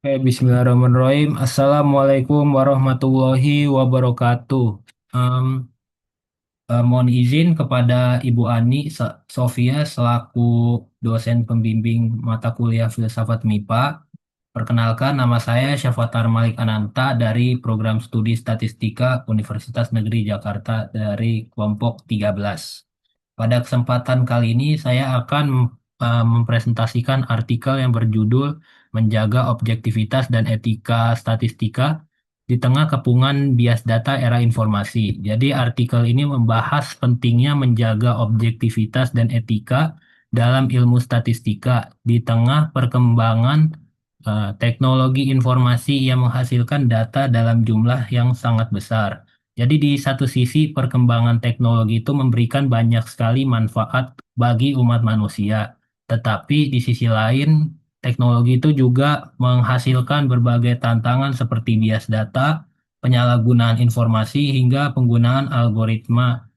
Bismillahirrahmanirrahim. Assalamualaikum warahmatullahi wabarakatuh. Em, Mohon izin kepada Ibu Ani Sofia selaku dosen pembimbing mata kuliah Filsafat MIPA. Perkenalkan, nama saya Syafatar Malik Ananta dari Program Studi Statistika Universitas Negeri Jakarta dari kelompok 13. Pada kesempatan kali ini saya akan mempresentasikan artikel yang berjudul Menjaga Objektivitas dan Etika Statistika di Tengah Kepungan Bias Data Era Informasi. Jadi artikel ini membahas pentingnya menjaga objektivitas dan etika dalam ilmu statistika di tengah perkembangan teknologi informasi yang menghasilkan data dalam jumlah yang sangat besar. Jadi di satu sisi perkembangan teknologi itu memberikan banyak sekali manfaat bagi umat manusia. Tetapi di sisi lain teknologi itu juga menghasilkan berbagai tantangan seperti bias data, penyalahgunaan informasi hingga penggunaan algoritma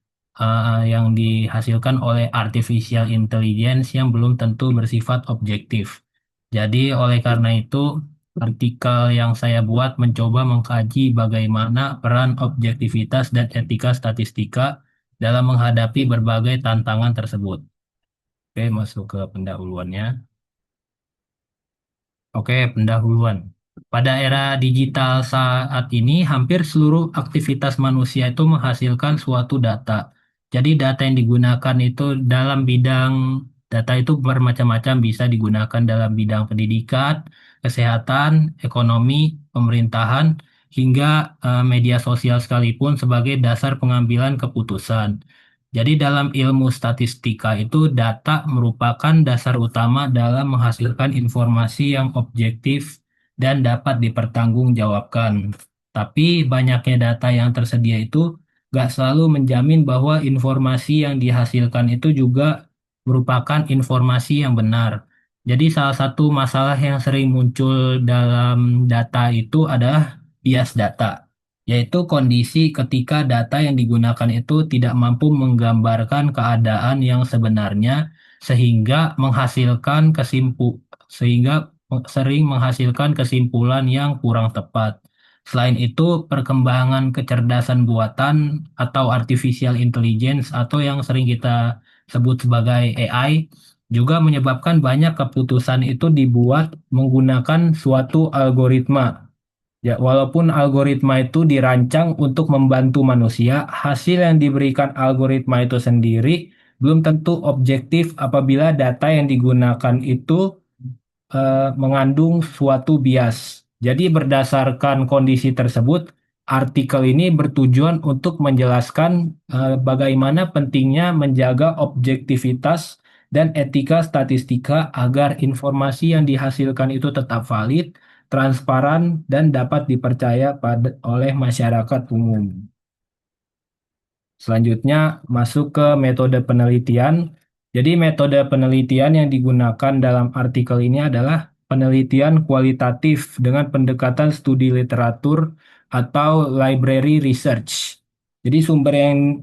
yang dihasilkan oleh artificial intelligence yang belum tentu bersifat objektif. Jadi oleh karena itu, artikel yang saya buat mencoba mengkaji bagaimana peran objektivitas dan etika statistika dalam menghadapi berbagai tantangan tersebut. Oke, masuk ke pendahuluannya. Oke, pendahuluan. Pada era digital saat ini, hampir seluruh aktivitas manusia itu menghasilkan suatu data. Jadi data yang digunakan itu dalam bidang data itu bermacam-macam, bisa digunakan dalam bidang pendidikan, kesehatan, ekonomi, pemerintahan, hingga media sosial sekalipun sebagai dasar pengambilan keputusan. Jadi dalam ilmu statistika itu data merupakan dasar utama dalam menghasilkan informasi yang objektif dan dapat dipertanggungjawabkan. Tapi banyaknya data yang tersedia itu nggak selalu menjamin bahwa informasi yang dihasilkan itu juga merupakan informasi yang benar. Jadi salah satu masalah yang sering muncul dalam data itu adalah bias data, yaitu kondisi ketika data yang digunakan itu tidak mampu menggambarkan keadaan yang sebenarnya sehingga menghasilkan sehingga sering menghasilkan kesimpulan yang kurang tepat. Selain itu, perkembangan kecerdasan buatan atau artificial intelligence atau yang sering kita sebut sebagai AI juga menyebabkan banyak keputusan itu dibuat menggunakan suatu algoritma. Ya, walaupun algoritma itu dirancang untuk membantu manusia, hasil yang diberikan algoritma itu sendiri belum tentu objektif apabila data yang digunakan itu mengandung suatu bias. Jadi berdasarkan kondisi tersebut, artikel ini bertujuan untuk menjelaskan bagaimana pentingnya menjaga objektivitas dan etika statistika agar informasi yang dihasilkan itu tetap valid, transparan, dan dapat dipercaya oleh masyarakat umum. Selanjutnya masuk ke metode penelitian. Jadi metode penelitian yang digunakan dalam artikel ini adalah penelitian kualitatif dengan pendekatan studi literatur atau library research. Jadi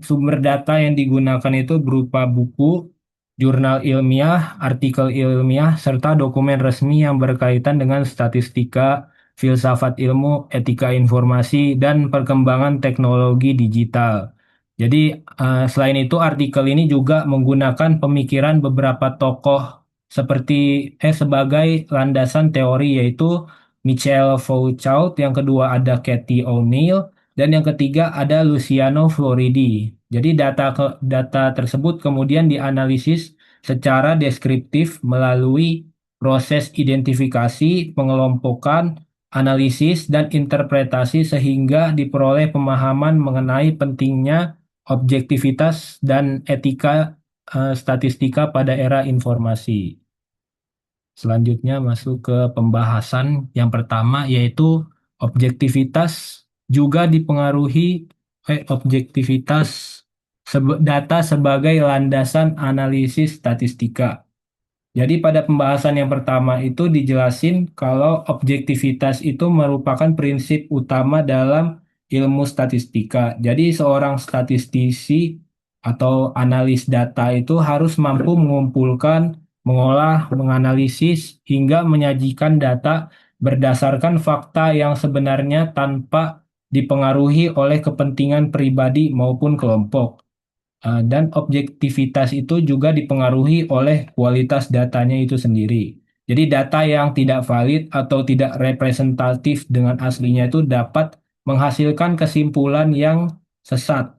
sumber data yang digunakan itu berupa buku, jurnal ilmiah, artikel ilmiah, serta dokumen resmi yang berkaitan dengan statistika, filsafat ilmu, etika informasi, dan perkembangan teknologi digital. Jadi, selain itu, artikel ini juga menggunakan pemikiran beberapa tokoh seperti sebagai landasan teori, yaitu Michel Foucault, yang kedua ada Cathy O'Neill, dan yang ketiga ada Luciano Floridi. Jadi data tersebut kemudian dianalisis secara deskriptif melalui proses identifikasi, pengelompokan, analisis, dan interpretasi sehingga diperoleh pemahaman mengenai pentingnya objektivitas dan etika statistika pada era informasi. Selanjutnya masuk ke pembahasan yang pertama yaitu objektivitas juga dipengaruhi objektivitas data sebagai landasan analisis statistika. Jadi pada pembahasan yang pertama itu dijelasin kalau objektivitas itu merupakan prinsip utama dalam ilmu statistika. Jadi seorang statistisi atau analis data itu harus mampu mengumpulkan, mengolah, menganalisis, hingga menyajikan data berdasarkan fakta yang sebenarnya tanpa dipengaruhi oleh kepentingan pribadi maupun kelompok. Dan objektivitas itu juga dipengaruhi oleh kualitas datanya itu sendiri. Jadi data yang tidak valid atau tidak representatif dengan aslinya itu dapat menghasilkan kesimpulan yang sesat.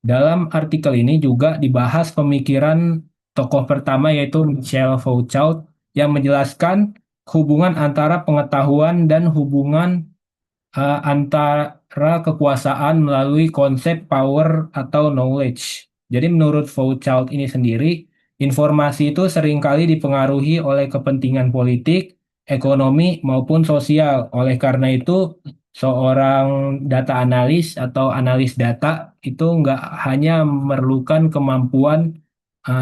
Dalam artikel ini juga dibahas pemikiran tokoh pertama yaitu Michel Foucault yang menjelaskan hubungan antara pengetahuan dan hubungan antara kekuasaan melalui konsep power atau knowledge. Jadi menurut Foucault ini sendiri, informasi itu seringkali dipengaruhi oleh kepentingan politik, ekonomi, maupun sosial. Oleh karena itu, seorang data analis atau analis data itu nggak hanya memerlukan kemampuan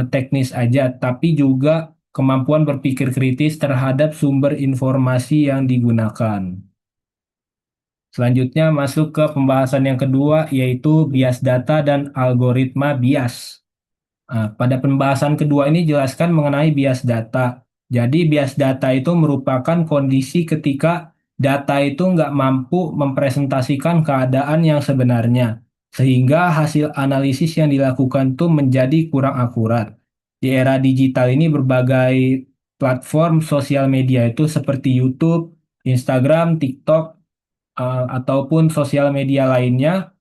teknis aja, tapi juga kemampuan berpikir kritis terhadap sumber informasi yang digunakan. Selanjutnya masuk ke pembahasan yang kedua yaitu bias data dan algoritma bias. Pada pembahasan kedua ini jelaskan mengenai bias data. Jadi bias data itu merupakan kondisi ketika data itu nggak mampu mempresentasikan keadaan yang sebenarnya. Sehingga hasil analisis yang dilakukan itu menjadi kurang akurat. Di era digital ini berbagai platform sosial media itu seperti YouTube, Instagram, TikTok, ataupun sosial media lainnya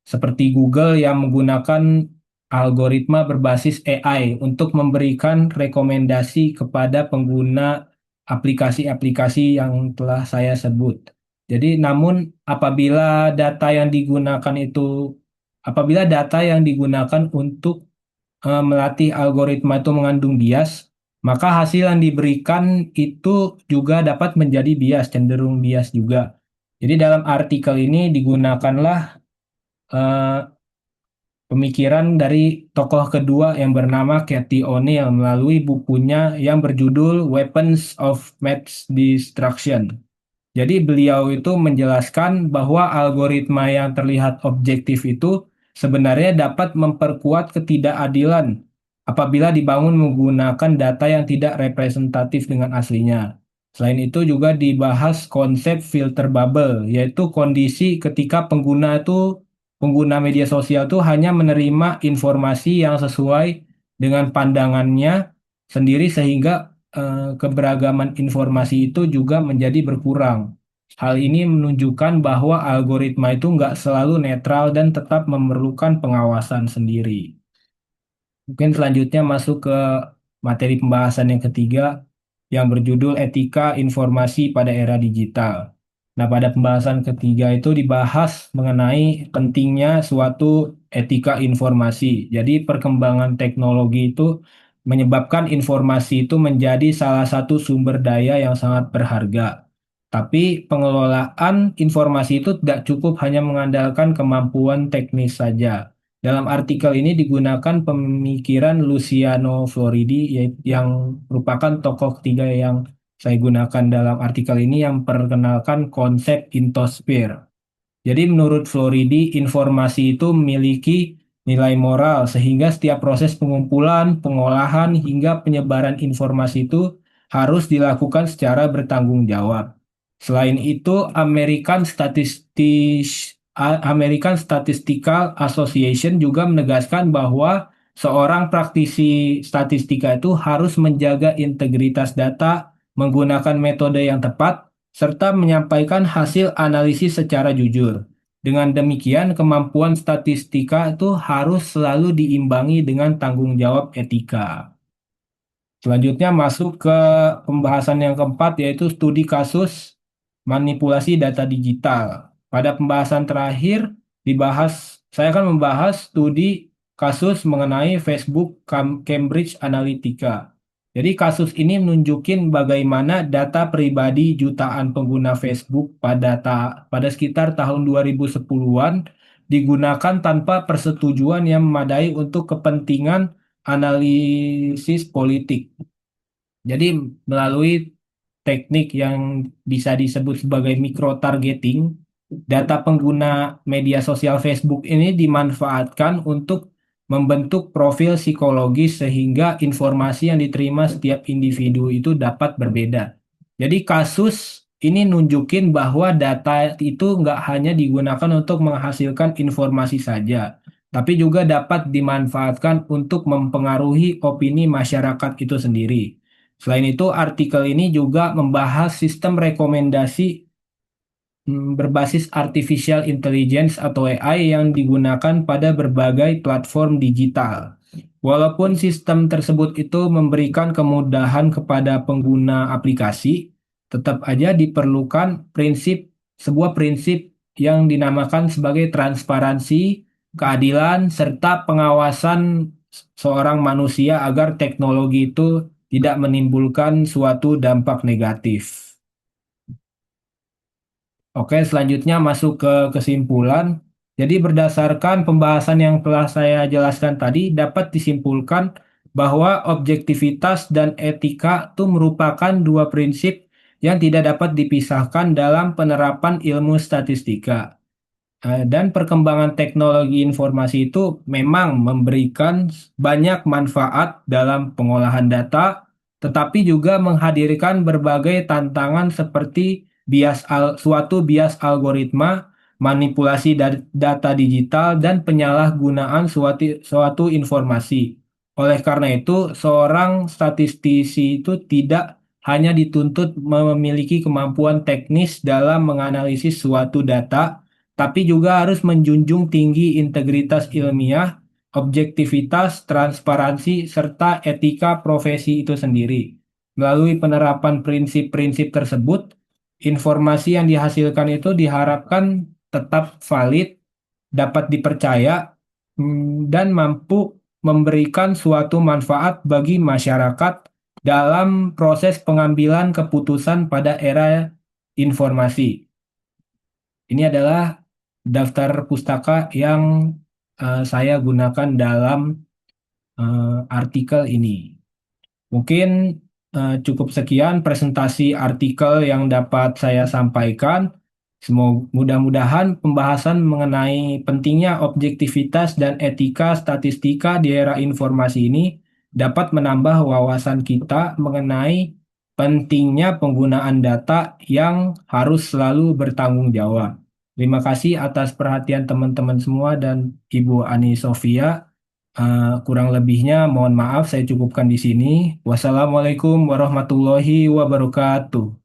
seperti Google yang menggunakan algoritma berbasis AI untuk memberikan rekomendasi kepada pengguna aplikasi-aplikasi yang telah saya sebut. Jadi, namun apabila data yang digunakan untuk melatih algoritma itu mengandung bias, maka hasil yang diberikan itu juga dapat menjadi bias, cenderung bias juga. Jadi dalam artikel ini digunakanlah eh, pemikiran dari tokoh kedua yang bernama Cathy O'Neil melalui bukunya yang berjudul Weapons of Mass Destruction. Jadi beliau itu menjelaskan bahwa algoritma yang terlihat objektif itu sebenarnya dapat memperkuat ketidakadilan apabila dibangun menggunakan data yang tidak representatif dengan aslinya. Selain itu juga dibahas konsep filter bubble, yaitu kondisi ketika pengguna media sosial itu hanya menerima informasi yang sesuai dengan pandangannya sendiri sehingga keberagaman informasi itu juga menjadi berkurang. Hal ini menunjukkan bahwa algoritma itu nggak selalu netral dan tetap memerlukan pengawasan sendiri. Mungkin selanjutnya masuk ke materi pembahasan yang ketiga yang berjudul Etika Informasi pada Era Digital. Nah, pada pembahasan ketiga itu dibahas mengenai pentingnya suatu etika informasi. Jadi, perkembangan teknologi itu menyebabkan informasi itu menjadi salah satu sumber daya yang sangat berharga. Tapi pengelolaan informasi itu tidak cukup hanya mengandalkan kemampuan teknis saja. Dalam artikel ini digunakan pemikiran Luciano Floridi yang merupakan tokoh ketiga yang saya gunakan dalam artikel ini yang memperkenalkan konsep intosphere. Jadi menurut Floridi, informasi itu memiliki nilai moral sehingga setiap proses pengumpulan, pengolahan, hingga penyebaran informasi itu harus dilakukan secara bertanggung jawab. Selain itu, American Statistical Association juga menegaskan bahwa seorang praktisi statistika itu harus menjaga integritas data, menggunakan metode yang tepat, serta menyampaikan hasil analisis secara jujur. Dengan demikian, kemampuan statistika itu harus selalu diimbangi dengan tanggung jawab etika. Selanjutnya masuk ke pembahasan yang keempat yaitu studi kasus manipulasi data digital. Pada pembahasan terakhir saya akan membahas studi kasus mengenai Facebook Cambridge Analytica. Jadi kasus ini menunjukin bagaimana data pribadi jutaan pengguna Facebook pada sekitar tahun 2010-an digunakan tanpa persetujuan yang memadai untuk kepentingan analisis politik. Jadi melalui teknik yang bisa disebut sebagai micro-targeting, data pengguna media sosial Facebook ini dimanfaatkan untuk membentuk profil psikologis sehingga informasi yang diterima setiap individu itu dapat berbeda. Jadi kasus ini nunjukin bahwa data itu nggak hanya digunakan untuk menghasilkan informasi saja, tapi juga dapat dimanfaatkan untuk mempengaruhi opini masyarakat itu sendiri. Selain itu, artikel ini juga membahas sistem rekomendasi berbasis artificial intelligence atau AI yang digunakan pada berbagai platform digital. Walaupun sistem tersebut itu memberikan kemudahan kepada pengguna aplikasi, tetap aja diperlukan sebuah prinsip yang dinamakan sebagai transparansi, keadilan, serta pengawasan seorang manusia agar teknologi itu tidak menimbulkan suatu dampak negatif. Oke, selanjutnya masuk ke kesimpulan. Jadi berdasarkan pembahasan yang telah saya jelaskan tadi, dapat disimpulkan bahwa objektivitas dan etika itu merupakan dua prinsip yang tidak dapat dipisahkan dalam penerapan ilmu statistika. Dan perkembangan teknologi informasi itu memang memberikan banyak manfaat dalam pengolahan data, tetapi juga menghadirkan berbagai tantangan seperti suatu bias algoritma, manipulasi data digital, dan penyalahgunaan suatu informasi. Oleh karena itu, seorang statistisi itu tidak hanya dituntut memiliki kemampuan teknis dalam menganalisis suatu data, tapi juga harus menjunjung tinggi integritas ilmiah, objektivitas, transparansi, serta etika profesi itu sendiri. Melalui penerapan prinsip-prinsip tersebut, informasi yang dihasilkan itu diharapkan tetap valid, dapat dipercaya, dan mampu memberikan suatu manfaat bagi masyarakat dalam proses pengambilan keputusan pada era informasi. Ini adalah daftar pustaka yang saya gunakan dalam artikel ini. Mungkin cukup sekian presentasi artikel yang dapat saya sampaikan. Semoga mudah-mudahan pembahasan mengenai pentingnya objektivitas dan etika statistika di era informasi ini dapat menambah wawasan kita mengenai pentingnya penggunaan data yang harus selalu bertanggung jawab. Terima kasih atas perhatian teman-teman semua dan Ibu Ani Sofia. Kurang lebihnya mohon maaf saya cukupkan di sini. Wassalamualaikum warahmatullahi wabarakatuh.